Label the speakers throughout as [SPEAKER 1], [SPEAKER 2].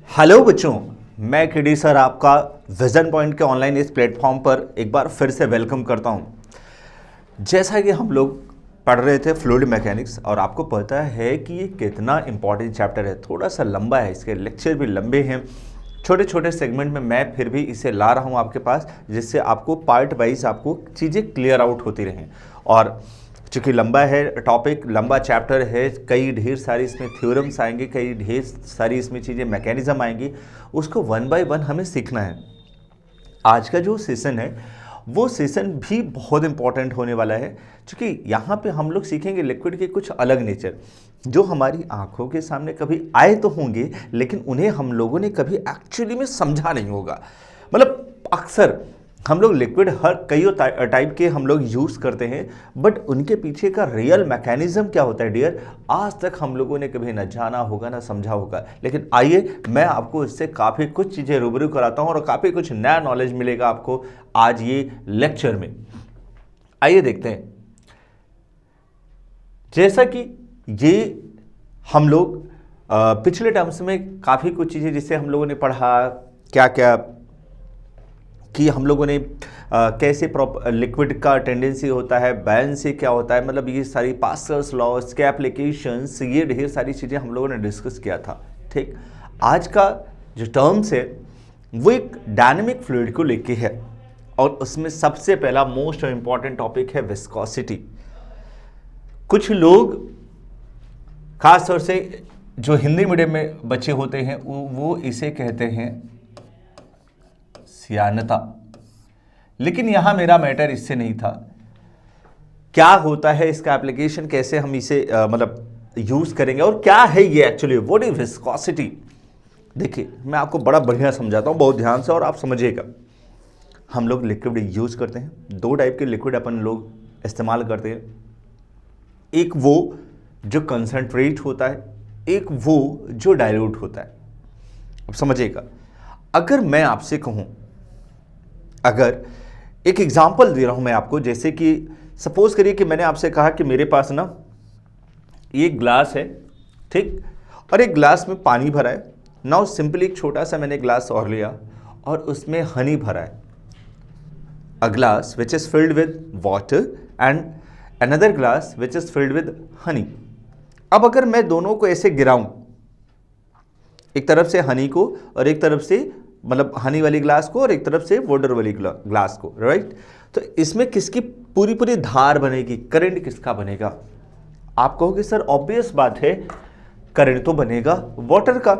[SPEAKER 1] Hello बच्चों, मैं KD sir आपका विजन पॉइंट के ऑनलाइन इस प्लेटफॉर्म पर एक बार फिर से वेलकम करता हूं। जैसा कि हम लोग पढ़ रहे थे फ्लूइड मैकेनिक्स, और आपको पता है कि ये कितना इंपॉर्टेंट चैप्टर है। थोड़ा सा लंबा है, इसके लेक्चर भी लंबे हैं, छोटे छोटे सेगमेंट में मैं फिर भी इसे ला रहा हूं आपके पास, जिससे आपको पार्ट वाइज आपको चीज़ें क्लियर आउट होती रहें। और चूँकि लंबा है टॉपिक, लंबा चैप्टर है, कई ढेर सारी इसमें थ्योरम्स आएंगे, कई ढेर सारी इसमें चीज़ें मैकेनिज्म आएंगी, उसको वन बाय वन हमें सीखना है। आज का जो सेशन है वो सेशन भी बहुत इंपॉर्टेंट होने वाला है, क्योंकि यहाँ पे हम लोग सीखेंगे लिक्विड के कुछ अलग नेचर जो हमारी आंखों के सामने कभी आए तो होंगे, लेकिन उन्हें हम लोगों ने कभी एक्चुअली में समझा नहीं होगा। मतलब अक्सर हम लोग लिक्विड हर कई टाइप के हम लोग यूज़ करते हैं, बट उनके पीछे का रियल मैकेनिज्म क्या होता है डियर, आज तक हम लोगों ने कभी ना जाना होगा ना समझा होगा। लेकिन आइए मैं आपको इससे काफ़ी कुछ चीज़ें रूबरू कराता हूँ और काफ़ी कुछ नया नॉलेज मिलेगा आपको आज ये लेक्चर में। आइए देखते हैं। जैसा कि ये हम लोग पिछले टर्म्स में काफ़ी कुछ चीज़ें जिससे हम लोगों ने पढ़ा, क्या क्या कि हम लोगों ने कैसे लिक्विड का टेंडेंसी होता है, बैलेंसी क्या होता है, मतलब ये सारी पास्कल्स लॉज के एप्लीकेशंस, ये ढेर सारी चीज़ें हम लोगों ने डिस्कस किया था। ठीक, आज का जो टर्म्स है वो एक डायनेमिक फ्लूइड को लेके है, और उसमें सबसे पहला मोस्ट इंपॉर्टेंट टॉपिक है विस्कोसिटी। कुछ लोग खास तौर से जो हिंदी मीडियम में बच्चे होते हैं वो इसे कहते हैं सियानता, लेकिन यहां मेरा मैटर इससे नहीं था। क्या होता है इसका एप्लीकेशन, कैसे हम इसे मतलब यूज करेंगे, और क्या है ये एक्चुअली, व्हाट इज विस्कोसिटी। देखिए मैं आपको बड़ा बढ़िया समझाता हूं, बहुत ध्यान से और आप समझिएगा। हम लोग लिक्विड यूज करते हैं, दो टाइप के लिक्विड अपन लोग इस्तेमाल करते हैं। एक वो जो कंसंट्रेट होता है, एक वो जो डाइल्यूट होता है। अब समझिएगा, अगर मैं आपसे कहूं, अगर एक एग्जांपल दे रहा हूं मैं आपको, जैसे कि सपोज करिए कि मैंने आपसे कहा कि मेरे पास ना ये ग्लास है, ठीक, और एक ग्लास में पानी भरा है। नाउ सिंपली एक छोटा सा मैंने ग्लास और लिया और उसमें हनी भरा है। A glass which is filled with water and another glass which is filled with Honey. अब अगर मैं दोनों को ऐसे गिराऊं, एक तरफ से हनी को और एक तरफ से मतलब हनी वाली ग्लास को और एक तरफ से वाटर वाली ग्लास को, राइट, तो इसमें किसकी पूरी पूरी धार बनेगी, करंट किसका बनेगा। आप कहोगे सर ऑब्वियस बात है, करंट तो बनेगा वाटर का।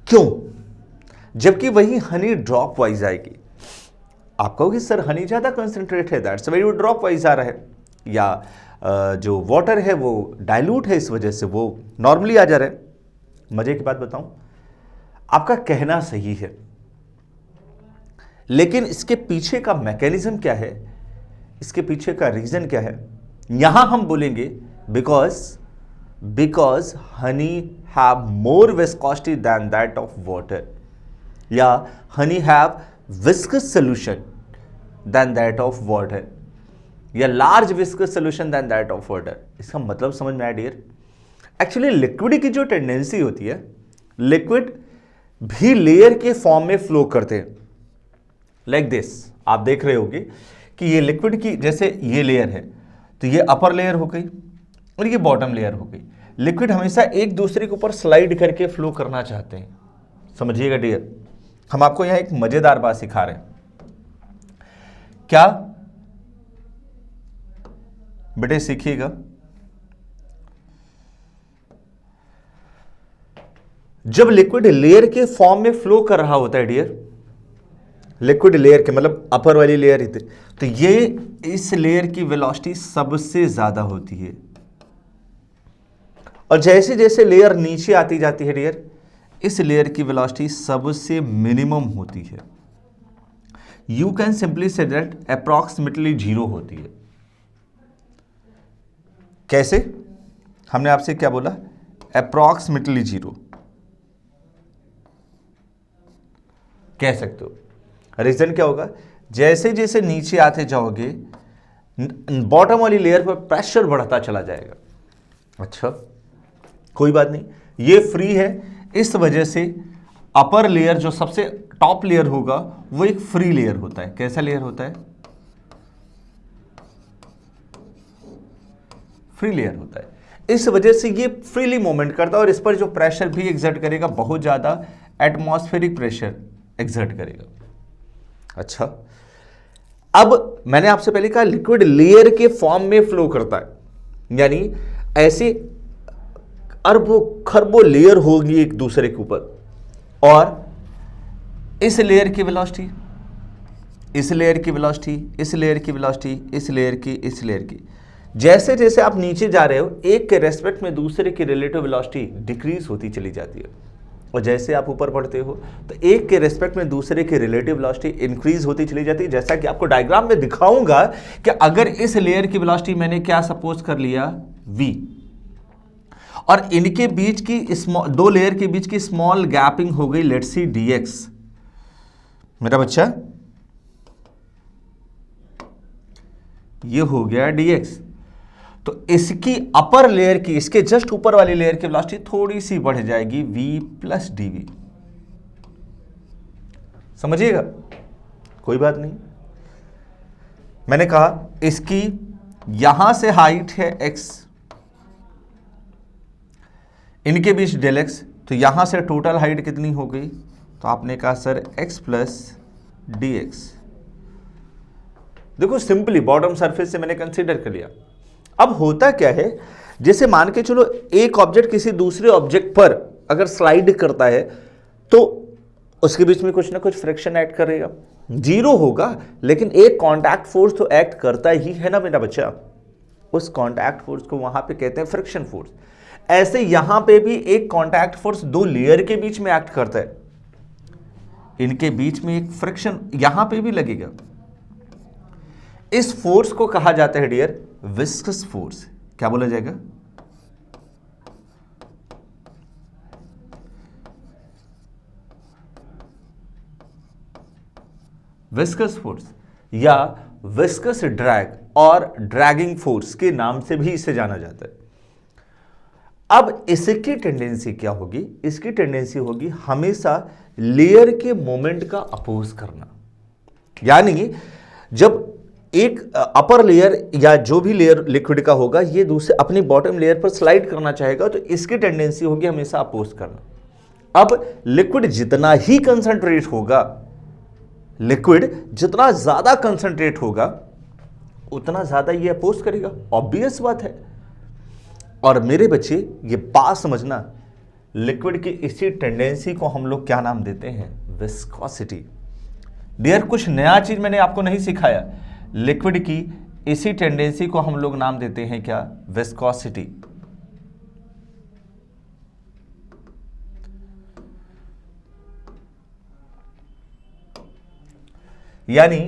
[SPEAKER 1] क्यों, जबकि वही हनी ड्रॉप वाइज आएगी। आप कहोगे सर हनी ज्यादा कंसंट्रेट है, दैट्स व्हाई वो ड्रॉप वाइज आ रहा है, या जो वाटर है वो डाइल्यूट है, इस वजह से वो नॉर्मली आ जा रहा है। मजे की बात बताऊं, आपका कहना सही है, लेकिन इसके पीछे का मैकेनिज्म क्या है, इसके पीछे का रीजन क्या है, यहां हम बोलेंगे because honey have more viscosity than that of water, या honey have viscous solution than that of water, या large viscous solution than that of water. इसका मतलब समझ में आया डियर। एक्चुअली लिक्विड की जो टेंडेंसी होती है, लिक्विड भी लेयर के फॉर्म में फ्लो करते हैं, लाइक दिस। आप देख रहे होंगे कि ये लिक्विड की जैसे ये लेयर है, तो ये अपर लेयर हो गई और ये बॉटम लेयर हो गई। लिक्विड हमेशा एक दूसरे के ऊपर स्लाइड करके फ्लो करना चाहते हैं, समझिएगा डियर। हम आपको यहां एक मजेदार बात सिखा रहे हैं, क्या बेटे, सीखिएगा। जब लिक्विड लेयर के फॉर्म में फ्लो कर रहा होता है डियर, लिक्विड लेयर के मतलब अपर वाली लेयर ही, तो ये इस लेयर की वेलोसिटी सबसे ज्यादा होती है, और जैसे जैसे लेयर नीचे आती जाती है डियर, इस लेयर की वेलोसिटी सबसे मिनिमम होती है। You can simply say that approximately 0 होती है। कैसे, हमने आपसे क्या बोला, अप्रॉक्सीमेटली 0 कह सकते हो। रीजन क्या होगा, जैसे जैसे नीचे आते जाओगे बॉटम वाली लेयर पर प्रेशर बढ़ता चला जाएगा। अच्छा, कोई बात नहीं, ये फ्री है, इस वजह से अपर लेयर जो सबसे टॉप लेयर होगा वो एक फ्री लेयर होता है। कैसा लेयर होता है? फ्री लेयर होता है। इस वजह से ये फ्रीली मूवमेंट करता है और इस पर जो प्रेशर भी एक्सर्ट करेगा बहुत ज्यादा एटमॉस्फेरिक प्रेशर एक्सर्ट करेगा। अच्छा, अब मैंने आपसे पहले कहा लिक्विड लेयर के फॉर्म में फ्लो करता है, यानी ऐसे अरबों खरबों लेयर होगी एक दूसरे के ऊपर, और इस लेयर की वेलोसिटी, इस लेयर की वेलोसिटी, इस लेयर की वेलोसिटी, इस लेयर की, इस लेयर की, जैसे जैसे आप नीचे जा रहे हो एक के रेस्पेक्ट में दूसरे की रिलेटिव वेलोसिटी डिक्रीज होती चली जाती है, और जैसे आप ऊपर बढ़ते हो तो एक के रेस्पेक्ट में दूसरे की रिलेटिव वेलोसिटी इंक्रीज होती चली जाती है। जैसा कि आपको डायग्राम में दिखाऊंगा कि अगर इस लेयर की वेलोसिटी मैंने क्या सपोज कर लिया v, और इनके बीच की दो लेयर के बीच की स्मॉल गैपिंग हो गई लेट्स सी dx। मेरा बच्चा ये हो गया dx, तो इसकी अपर लेयर की, इसके जस्ट ऊपर वाली लेयर की वेलोसिटी थोड़ी सी बढ़ जाएगी v प्लस dv। समझिएगा, कोई बात नहीं। मैंने कहा इसकी यहां से हाइट है x, इनके बीच डेल x, तो यहां से टोटल हाइट कितनी हो गई? तो आपने कहा सर x प्लस dx। देखो सिंपली बॉटम सरफेस से मैंने कंसीडर कर लिया। अब होता क्या है, जैसे मान के चलो एक ऑब्जेक्ट किसी दूसरे ऑब्जेक्ट पर अगर स्लाइड करता है तो उसके बीच में कुछ ना कुछ फ्रिक्शन ऐड करेगा, जीरो होगा लेकिन एक कांटेक्ट फोर्स तो एक्ट करता ही है ना मेरा बच्चा। उस कांटेक्ट फोर्स को वहां पे कहते हैं फ्रिक्शन फोर्स। ऐसे यहां पे भी एक कांटेक्ट फोर्स दो लेयर के बीच में एक्ट करता है, इनके बीच में एक फ्रिक्शन यहां पे भी लगेगा। इस फोर्स को कहा जाता है डियर विस्कस फोर्स। क्या बोला जाएगा? विस्कस फोर्स या विस्कस ड्रैग और ड्रैगिंग फोर्स के नाम से भी इसे जाना जाता है। अब इसकी टेंडेंसी क्या होगी? इसकी टेंडेंसी होगी हमेशा लेयर के मोमेंट का अपोज करना, यानी जब एक अपर लेयर या जो भी लेयर लिक्विड का होगा ये दूसरे अपनी बॉटम लेयर पर स्लाइड करना चाहेगा तो इसकी टेंडेंसी होगी हमेशा अपोज करना। अब लिक्विड जितना ही कंसंट्रेट होगा, लिक्विड जितना ज्यादा कंसंट्रेट होगा उतना ज्यादा ये अपोज करेगा, ऑब्वियस बात है। और मेरे बच्चे ये बात समझना, लिक्विड की इसी टेंडेंसी को हम लोग क्या नाम देते हैं? विस्कोसिटी। डियर कुछ नया चीज मैंने आपको नहीं सिखाया, लिक्विड की इसी टेंडेंसी को हम लोग नाम देते हैं क्या? विस्कोसिटी। यानी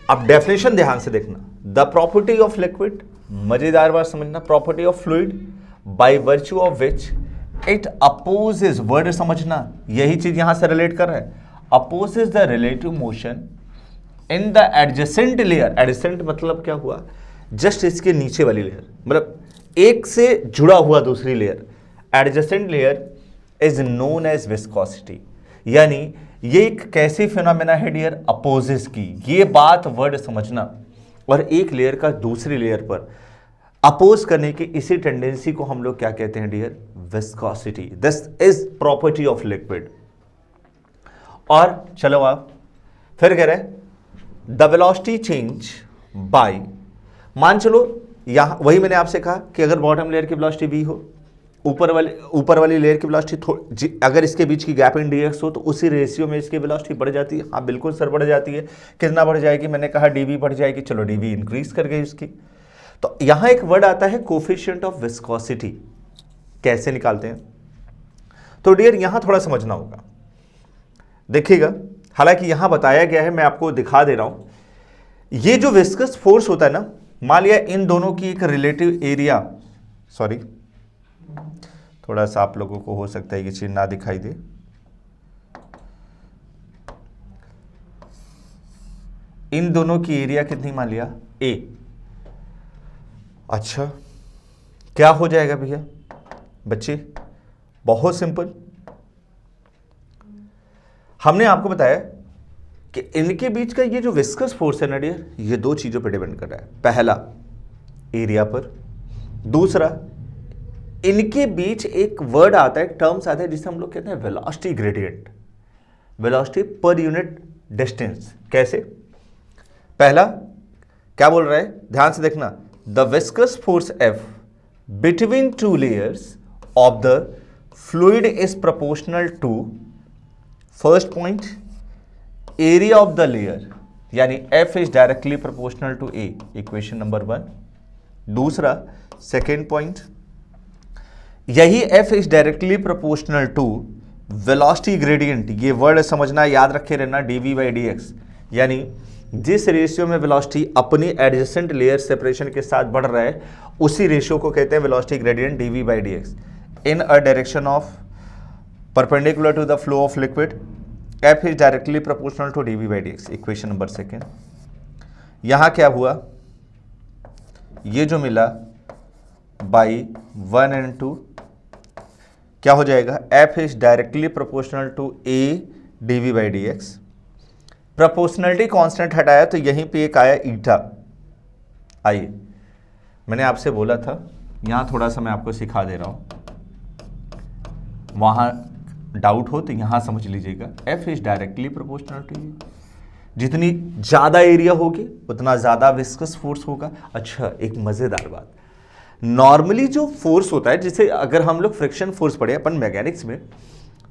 [SPEAKER 1] अब डेफिनेशन ध्यान से देखना, द प्रॉपर्टी ऑफ लिक्विड, मजेदार बात समझना, property of fluid by virtue of which it opposes, word समझना, यही चीज यहां से रिलेट कर रहा है, opposes the relative motion in the adjacent layer. Adjacent मतलब क्या हुआ? जस्ट इसके नीचे वाली लेयर, मतलब एक से जुड़ा हुआ दूसरी layer. Adjacent layer is known as viscosity. यानी ये एक कैसी फिनोमेना है डियर? अपोजिस की। ये बात वर्ड समझना, और एक लेयर का दूसरी लेयर पर अपोज करने की इसी टेंडेंसी को हम लोग क्या कहते हैं dear? Viscosity. This is property of liquid. और चलो आप फिर कह रहे द वेलोसिटी चेंज बाय, मान चलो यहां वही मैंने आपसे कहा कि अगर बॉटम लेयर की वेलोसिटी v हो, ऊपर वाली लेयर की वेलोसिटी अगर इसके बीच की गैप इन dx हो तो उसी रेशियो में इसकी वेलोसिटी बढ़ जाती है। हाँ बिल्कुल सर बढ़ जाती है। कितना बढ़ जाएगी? मैंने कहा dv बढ़ जाएगी। चलो dv इंक्रीज कर गई उसकी। तो यहां एक वर्ड आता है कोफिशिएंट ऑफ विस्कोसिटी। कैसे निकालते हैं? तो डियर यहां थोड़ा समझना होगा, देखिएगा, हालांकि यहां बताया गया है, मैं आपको दिखा दे रहा हूं। ये जो विस्कस फोर्स होता है ना, मान लिया इन दोनों की एक रिलेटिव एरिया, सॉरी थोड़ा सा आप लोगों को हो सकता है ये चीज ना दिखाई दे, इन दोनों की एरिया कितनी मान लिया? a। अच्छा क्या हो जाएगा भैया बच्चे? बहुत सिंपल। हमने आपको बताया कि इनके बीच का ये जो विस्कस फोर्स है ना डियर, ये दो चीजों पर डिपेंड कर रहा है। पहला एरिया पर, दूसरा इनके बीच एक वर्ड आता है, एक टर्म्स आता है जिसे हम लोग कहते हैं velocity gradient, velocity per unit distance. कैसे? पहला क्या बोल रहा है, ध्यान से देखना, the viscous force F between two layers of the fluid is proportional to, first point, area of the layer, यानी F is directly proportional to A, equation number 1। दूसरा, सेकेंड पॉइंट, यही F is directly proportional to velocity gradient. ये word समझना, याद रखे रहना, dV/dx, यानी जिस रेशियो में वेलोसिटी अपनी एडजेसेंट लेयर सेपरेशन के साथ बढ़ रहा है उसी रेशियो को कहते हैं velocity gradient, dV/dx, in a direction of perpendicular to the flow of liquid, F is directly proportional to dV/dx, equation number 2। यहां क्या हुआ, ये जो मिला बाई 1 and 2 क्या हो जाएगा, F is directly proportional to A dV/dx। Proportionality constant हटाया तो यहीं पे एक आया ईटा। आइए, मैंने आपसे बोला था, यहां थोड़ा सा मैं आपको सिखा दे रहा हूं, वहां डाउट हो तो यहां समझ लीजिएगा। F is directly proportional to A, जितनी ज्यादा एरिया होगी उतना ज्यादा विस्कस फोर्स होगा। अच्छा, एक मजेदार बात, नॉर्मली जो फोर्स होता है, जिसे अगर हम लोग फ्रिक्शन फोर्स पढ़े अपन मैकेनिक्स में,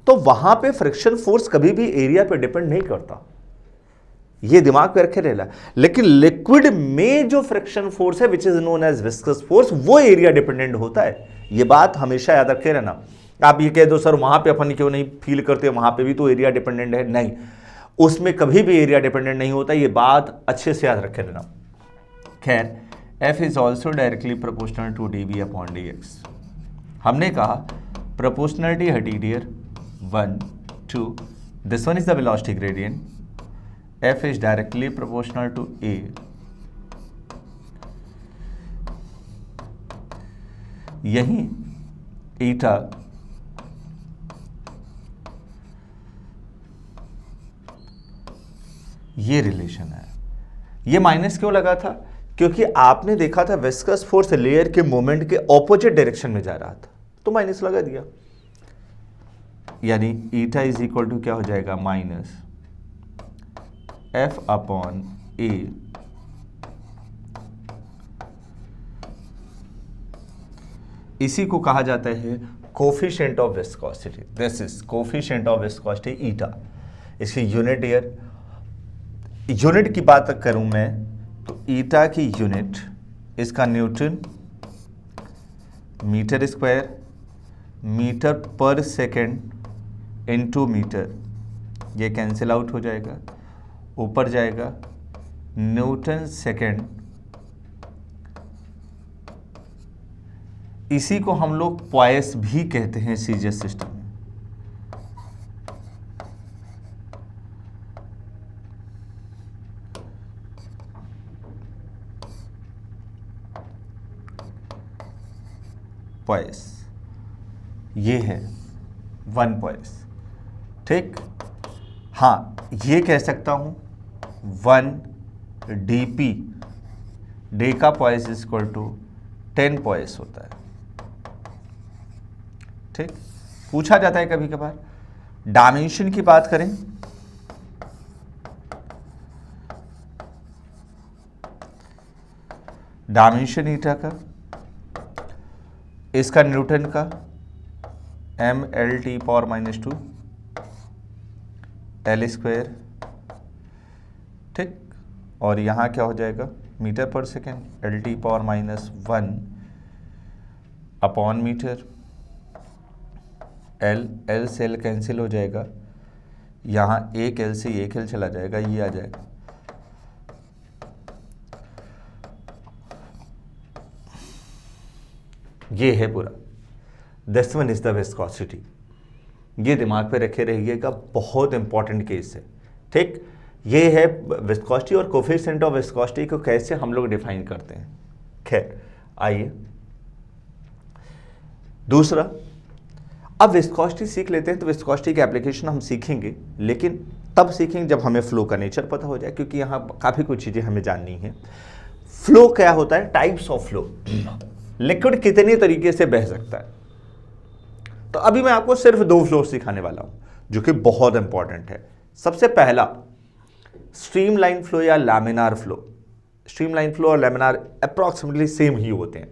[SPEAKER 1] तो वहां पे फ्रिक्शन फोर्स कभी भी एरिया पे डिपेंड नहीं करता, ये दिमाग पे रखे रहना। लेकिन लिक्विड में जो फ्रिक्शन फोर्स है which is known as viscous force, वो एरिया डिपेंडेंट होता है। ये बात हमेशा याद रखे रहना। आप ये कह दो सर वहां पे अपन क्यों नहीं फील करते, वहां पे भी तो एरिया डिपेंडेंट है, नहीं, उसमें कभी भी एरिया डिपेंडेंट नहीं होता, ये बात अच्छे से याद रखे रहना। खैर, F is also directly proportional to dV/dx। हमने कहा proportionality हटी dear, 1 2, this one is the velocity gradient, F is directly proportional to A, यही ईटा ये रिलेशन है। ये माइनस क्यों लगा था, क्योंकि आपने देखा था विस्कस फोर्स लेयर के मोमेंट के ऑपोजिट डायरेक्शन में जा रहा था, तो माइनस लगा दिया, यानी ईटा इज इक्वल टू क्या हो जाएगा, माइनस F/A। इसी को कहा जाता है coefficient of viscosity. This is coefficient of viscosity ईटा। इसकी यूनिट ईयर, यूनिट की बात करूं मैं तो ईटा की यूनिट, इसका Newton metre square, metre per second into metre, ये कैंसिल आउट हो जाएगा, ऊपर जाएगा न्यूटन सेकेंड। इसी को हम लोग पॉइस भी कहते हैं सीजीएस सिस्टम में। पॉइस ये है 1 पॉइस, ठीक। हाँ, ये कह सकता हूं 1 dP, डे का पॉइस इक्वल टू 10 पॉइस होता है, ठीक। पूछा जाता है कभी कभार। डायमेंशन की बात करें, डायमेंशन ईटा का, इसका न्यूटन का mL/-2 L स्क्वायर, ठीक। और यहाँ क्या हो जाएगा, metre per second L/-1 upon metre, L से L कैंसिल हो जाएगा, यहाँ एक L से एक L चला जाएगा, ये आ जाएगा। ये है पूरा, this one is the viscosity. ये दिमाग पे रखे रहिएगा, बहुत इंपॉर्टेंट केस है, ठीक। ये है विस्कोसिटी, और कोफिशिएंट ऑफ विस्कोसिटी को कैसे हम लोग डिफाइन करते हैं। खैर, आइए दूसरा, अब विस्कोसिटी सीख लेते हैं, तो विस्कोसिटी की एप्लीकेशन हम सीखेंगे, लेकिन तब सीखेंगे जब हमें फ्लो का नेचर पता हो जाए, क्योंकि यहाँ काफ़ी कुछ चीज़ें हमें जाननी है। फ्लो क्या होता है, टाइप्स ऑफ फ्लो, लिक्विड कितने तरीके से बह सकता है। तो अभी मैं आपको सिर्फ 2 फ्लो सिखाने वाला हूँ जो कि बहुत इंपॉर्टेंट है। सबसे पहला स्ट्रीमलाइन फ्लो या लैमिनार फ्लो। स्ट्रीमलाइन फ्लो और लैमिनार अप्रॉक्सीमेटली सेम ही होते हैं,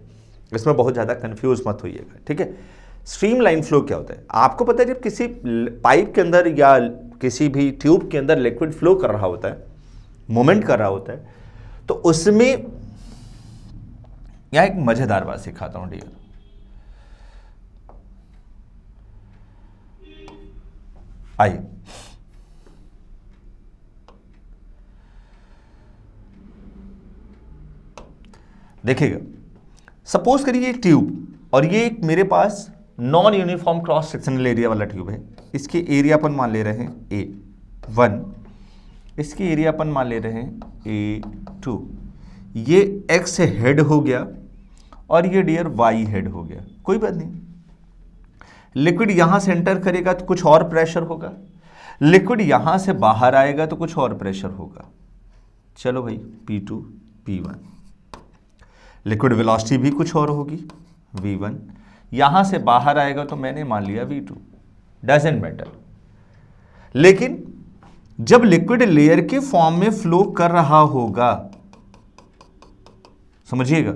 [SPEAKER 1] इसमें बहुत ज़्यादा कंफ्यूज मत होइएगा, ठीक है। स्ट्रीमलाइन फ्लो क्या होता है, आपको पता है जब किसी पाइप के अंदर या किसी भी ट्यूब के अंदर लिक्विड फ्लो कर रहा होता है, मूवमेंट कर रहा होता है, तो उसमें यहां एक मजेदार बात सिखाता हूं डियर। आइए, देखिएगा, सपोज करिए एक ट्यूब और ये एक मेरे पास non uniform cross sectional area वाला ट्यूब है। इसके एरिया अपन मान ले रहे हैं A1, इसकी एरिया अपन मान ले रहे हैं A2। ये X हेड हो गया और ये डियर Y हेड हो गया, कोई बात नहीं। लिक्विड यहां से एंटर करेगा तो कुछ और प्रेशर होगा, लिक्विड यहां से बाहर आएगा तो कुछ और प्रेशर होगा। चलो भाई, P2 P1। लिक्विड वेलोसिटी भी कुछ और होगी, V1। यहां से बाहर आएगा तो मैंने मान लिया V2, डजंट मैटर। लेकिन जब लिक्विड लेयर के फॉर्म में फ्लो कर रहा होगा, समझिएगा,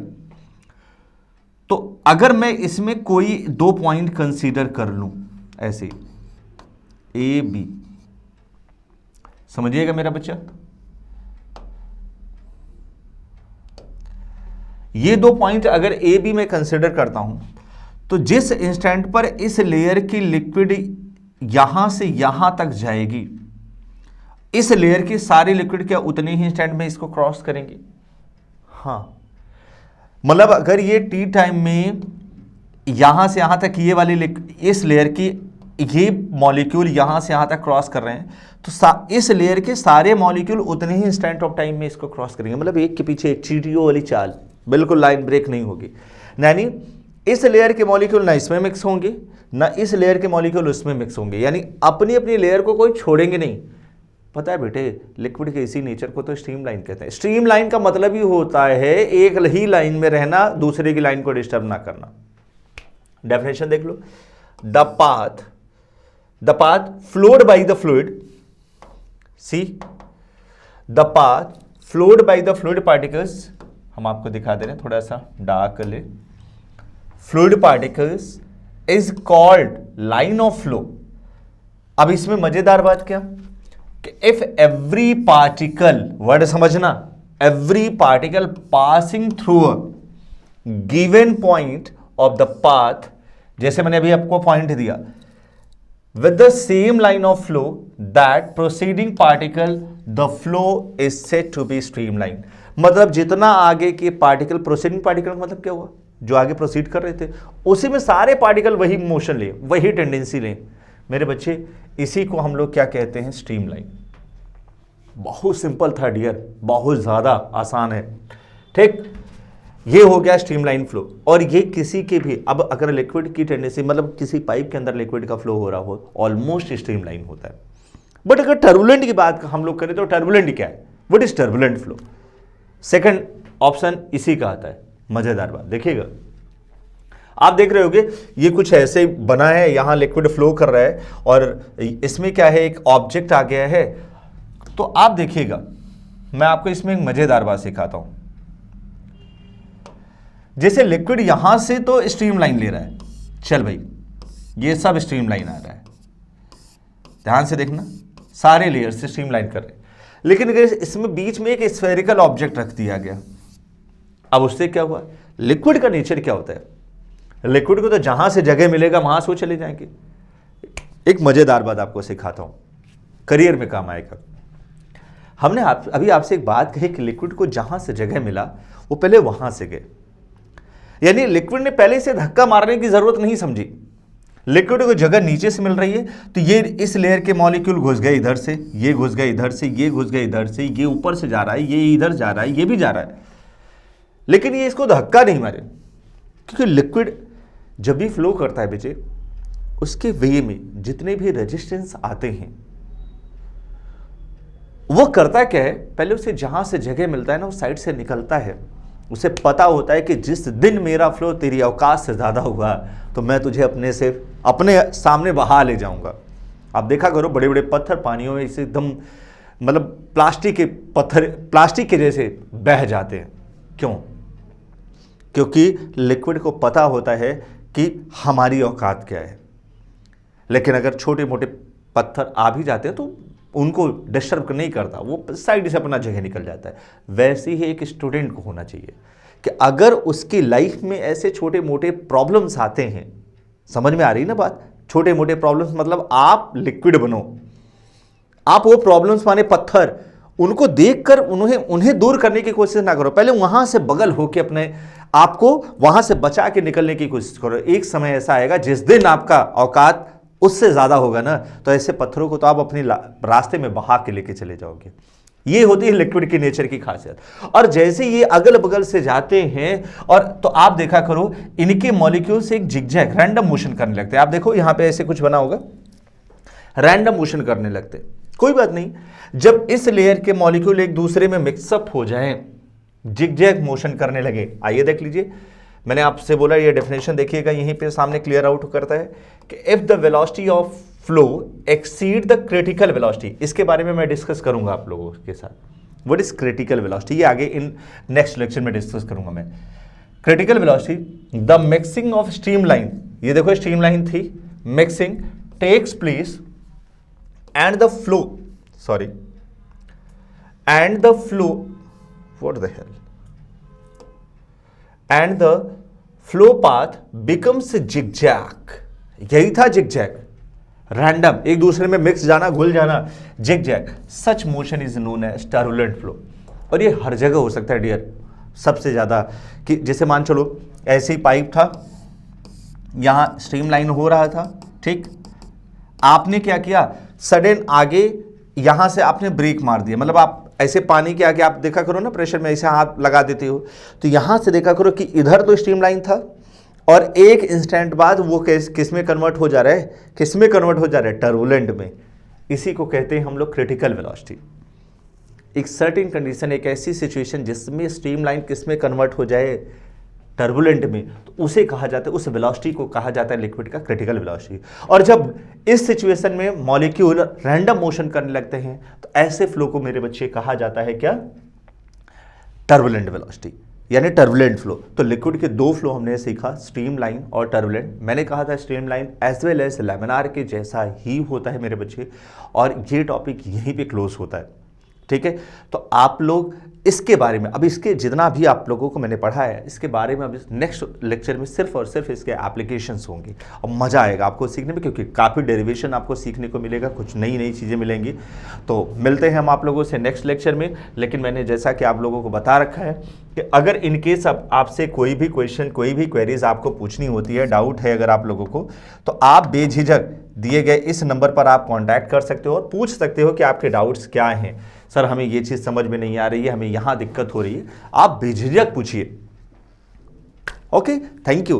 [SPEAKER 1] तो अगर मैं इसमें कोई 2 पॉइंट कंसीडर कर लूं, ऐसे A B, समझिएगा मेरा बच्चा, ये 2 पॉइंट अगर A B में कंसीडर करता हूं, तो जिस इंस्टेंट पर इस लेयर की लिक्विड यहां से यहां तक जाएगी, इस लेयर की सारी लिक्विड क्या उतने ही इंस्टेंट में इसको क्रॉस करेंगे? हाँ, मतलब अगर ये टी टाइम में यहां से यहां तक ये वाली इस लेयर की ये मॉलिक्यूल यहां से यहां तक क्रॉस कर रहे हैं, तो इस लेयर के सारे मॉलिक्यूल उतने ही इंस्टेंट ऑफ टाइम में इसको क्रॉस करेंगे। मतलब एक के पीछे एक चींटियों वाली चाल, बिल्कुल लाइन ब्रेक नहीं होगी। यानी इस लेयर के मॉलिक्यूल ना इसमें मिक्स होंगे, ना इस लेयर के मॉलिक्यूल उसमें मिक्स होंगे, यानी अपनी अपनी लेयर को कोई छोड़ेंगे नहीं। पता है बेटे, लिक्विड के इसी नेचर को तो स्ट्रीमलाइन कहते हैं। स्ट्रीमलाइन का मतलब ही होता है एक ही लाइन में रहना, दूसरे की लाइन को डिस्टर्ब ना करना। डेफिनेशन देख लो, the path flowed by the fluid, see the path flowed by the fluid particles, हम आपको दिखा दे रहे हैं, थोड़ा सा डार्क कर ले, fluid particles is called line of flow. अब इसमें मजेदार बात क्या कि इफ एवरी पार्टिकल, वर्ड समझना, every particle passing through a given point of the path, जैसे मैंने अभी आपको पॉइंट दिया, with the same line of flow that proceeding particle, the flow is said to be streamline। मतलब जितना आगे के पार्टिकल, प्रोसीडिंग पार्टिकल का मतलब क्या हुआ, जो आगे प्रोसीड कर रहे थे उसी में सारे पार्टिकल वही मोशन ले, वही टेंडेंसी ले। मेरे बच्चे, इसी को हम लोग क्या कहते हैं, स्ट्रीमलाइन। बहुत सिंपल था डियर, बहुत ज्यादा आसान है, ठीक। ये हो गया स्ट्रीमलाइन फ्लो। और ये किसी के भी, अब अगर लिक्विड की टेंडेंसी, मतलब किसी पाइप के अंदर लिक्विड का फ्लो हो रहा हो, ऑलमोस्ट स्ट्रीमलाइन होता है। बट अगर टर्बुलेंट की बात हम लोग करें तो टर्बुलेंट क्या है, what is turbulent flow? Second option इसी का आता है। मजेदार बात देखिएगा, आप देख रहे होगे ये कुछ ऐसे बना है, यहां लिक्विड फ्लो कर रहा है और इसमें क्या है, एक ऑब्जेक्ट आ गया है। तो आप देखिएगा, मैं आपको इसमें एक मजेदार बात सिखाता हूं। जैसे लिक्विड यहां से तो स्ट्रीमलाइन ले रहा है, चल भाई ये सब स्ट्रीमलाइन आ रहा है, ध्यान से देखना, सारे लेयर से स्ट्रीमलाइन कर रहे हैं। लेकिन अगर इसमें बीच में एक स्फेरिकल ऑब्जेक्ट रख दिया गया, अब उससे क्या हुआ, लिक्विड का नेचर क्या होता है, लिक्विड को तो जहां से जगह मिलेगा वहां से वो चले जाएंगे। एक मजेदार बात आपको सिखाता हूं, करियर में काम आएगा। हमने अभी आपसे एक बात कही कि लिक्विड को जहां से जगह मिला वो पहले वहां से गए, यानी लिक्विड ने पहले से धक्का मारने की जरूरत नहीं समझी। लिक्विड को जगह नीचे से मिल रही है, तो ये इस लेयर के मॉलिक्यूल घुस गए इधर से, ये घुस गए इधर से, ये घुस गए इधर से, ये ऊपर से जा रहा है, ये इधर जा रहा है, ये भी जा रहा है, लेकिन ये इसको धक्का नहीं मारे। क्योंकि लिक्विड जब भी फ्लो करता है बच्चे, उसके वे में जितने भी रेजिस्टेंस आते हैं वो करता क्या है, पहले उसे जहां से जगह मिलता है ना उस साइड से निकलता है। उसे पता होता है कि जिस दिन मेरा फ्लो तेरी औकात से ज्यादा हुआ तो मैं तुझे अपने सामने बहा ले जाऊंगा। आप देखा करो बड़े बड़े पत्थर पानियों में इसे एकदम मतलब प्लास्टिक के जैसे बह जाते हैं। क्यों? क्योंकि लिक्विड को पता होता है कि हमारी औकात क्या है। लेकिन अगर छोटे मोटे पत्थर आ भी जाते हैं तो उनको डिस्टर्ब नहीं करता, वो साइड से अपना जगह निकल जाता है। वैसे ही एक स्टूडेंट को होना चाहिए कि अगर उसकी लाइफ में ऐसे छोटे मोटे प्रॉब्लम्स आते हैं, समझ में आ रही ना बात? छोटे मोटे प्रॉब्लम्स मतलब आप लिक्विड बनो, आप वो प्रॉब्लम्स माने पत्थर, उनको देखकर उन्हें दूर करने की कोशिश ना करो, पहले वहां से बगल होके अपने आपको वहां से बचा के निकलने की कोशिश करो। एक समय ऐसा आएगा जिस दिन आपका औकात उससे ज्यादा होगा ना, तो ऐसे पत्थरों को तो आप अपने रास्ते में बहा के लेके चले जाओगे। ये होती है लिक्विड के नेचर की खासियत। और जैसे ये अगल बगल से जाते हैं और तो आप देखा करो इनके मॉलिक्यूल्स एक जिगजैग रैंडम मोशन करने लगते हैं। आप देखो यहां पे ऐसे कुछ बना होगा, रैंडम मोशन करने लगते। कोई बात नहीं, जब इस लेयर के मॉलिक्यूल एक दूसरे में मिक्सअप हो जाएं, जिगजैग मोशन करने लगे। आइए देख लीजिए, मैंने आपसे बोला ये डेफिनेशन देखिएगा, यहीं पे सामने क्लियर आउट करता है कि if the velocity of flow exceed the critical velocity, इसके बारे में मैं डिस्कस करूंगा आप लोगों के साथ। व्हाट इज क्रिटिकल वेलोसिटी, ये आगे इन नेक्स्ट लेक्चर में डिस्कस करूंगा मैं। Critical velocity, the mixing of streamline, ये देखो स्ट्रीमलाइन थी, mixing takes place and the flow what the hell and the flow path becomes zigzag। यही था zigzag, रैंडम, एक दूसरे में मिक्स जाना, घुल जाना, zigzag। such motion is known as turbulent flow। और ये हर जगह हो सकता है डियर, सबसे ज्यादा कि जैसे मान चलो ऐसे ही पाइप था, यहां स्ट्रीमलाइन हो रहा था, ठीक, आपने क्या किया, सडन आगे यहां से आपने ब्रेक मार दिया, मतलब आप ऐसे पानी के आगे आप देखा करो ना प्रेशर में ऐसे हाथ लगा देते हो, तो यहां से देखा करो कि इधर तो स्ट्रीमलाइन था और एक इंस्टेंट बाद वो किस में कन्वर्ट हो जा रहा है, किस में कन्वर्ट हो जा रहा है, टर्बुलेंट में। इसी को कहते हैं हम लोग क्रिटिकल वेलोसिटी। एक सर्टेन कंडीशन, एक ऐसी सिचुएशन जिसमें स्ट्रीमलाइन किस में कन्वर्ट हो जाए, टर्बुलेंट में, तो उसे कहा जाता है, उस वेलोसिटी को कहा जाता है लिक्विड का क्रिटिकल वेलोसिटी। और जब इस सिचुएशन में मॉलिक्यूल रैंडम मोशन करने लगते हैं तो ऐसे फ्लो को मेरे बच्चे कहा जाता है क्या, टर्बुलेंट वेलोसिटी, यानी टर्बुलेंट फ्लो। तो लिक्विड के दो फ्लो हमने सीखा, स्ट्रीमलाइन और टर्बुलेंट। मैंने कहा था streamline as well as laminar के जैसा ही होता है मेरे बच्चे, और ये टॉपिक यहीं पे क्लोज होता है, ठीक है। तो आप लोग इसके बारे में, अब इसके जितना भी आप लोगों को मैंने पढ़ाया है इसके बारे में अब नेक्स्ट लेक्चर में सिर्फ और सिर्फ इसके एप्लीकेशंस होंगे और मज़ा आएगा आपको सीखने में, क्योंकि काफ़ी डेरिवेशन आपको सीखने को मिलेगा, कुछ नई नई चीज़ें मिलेंगी। तो मिलते हैं हम आप लोगों से नेक्स्ट लेक्चर में। लेकिन मैंने जैसा कि आप लोगों को बता रखा है कि अगर इनकेस अब आपसे कोई भी क्वेश्चन, कोई भी क्वेरीज आपको पूछनी होती है, डाउट है अगर आप लोगों को, तो आप बेझिझक दिए गए इस नंबर पर आप कॉन्टैक्ट कर सकते हो और पूछ सकते हो कि आपके डाउट्स क्या हैं। सर हमें ये चीज़ समझ में नहीं आ रही है, हमें यहाँ दिक्कत हो रही है, आप बेझिझक पूछिए। Okay, thank you.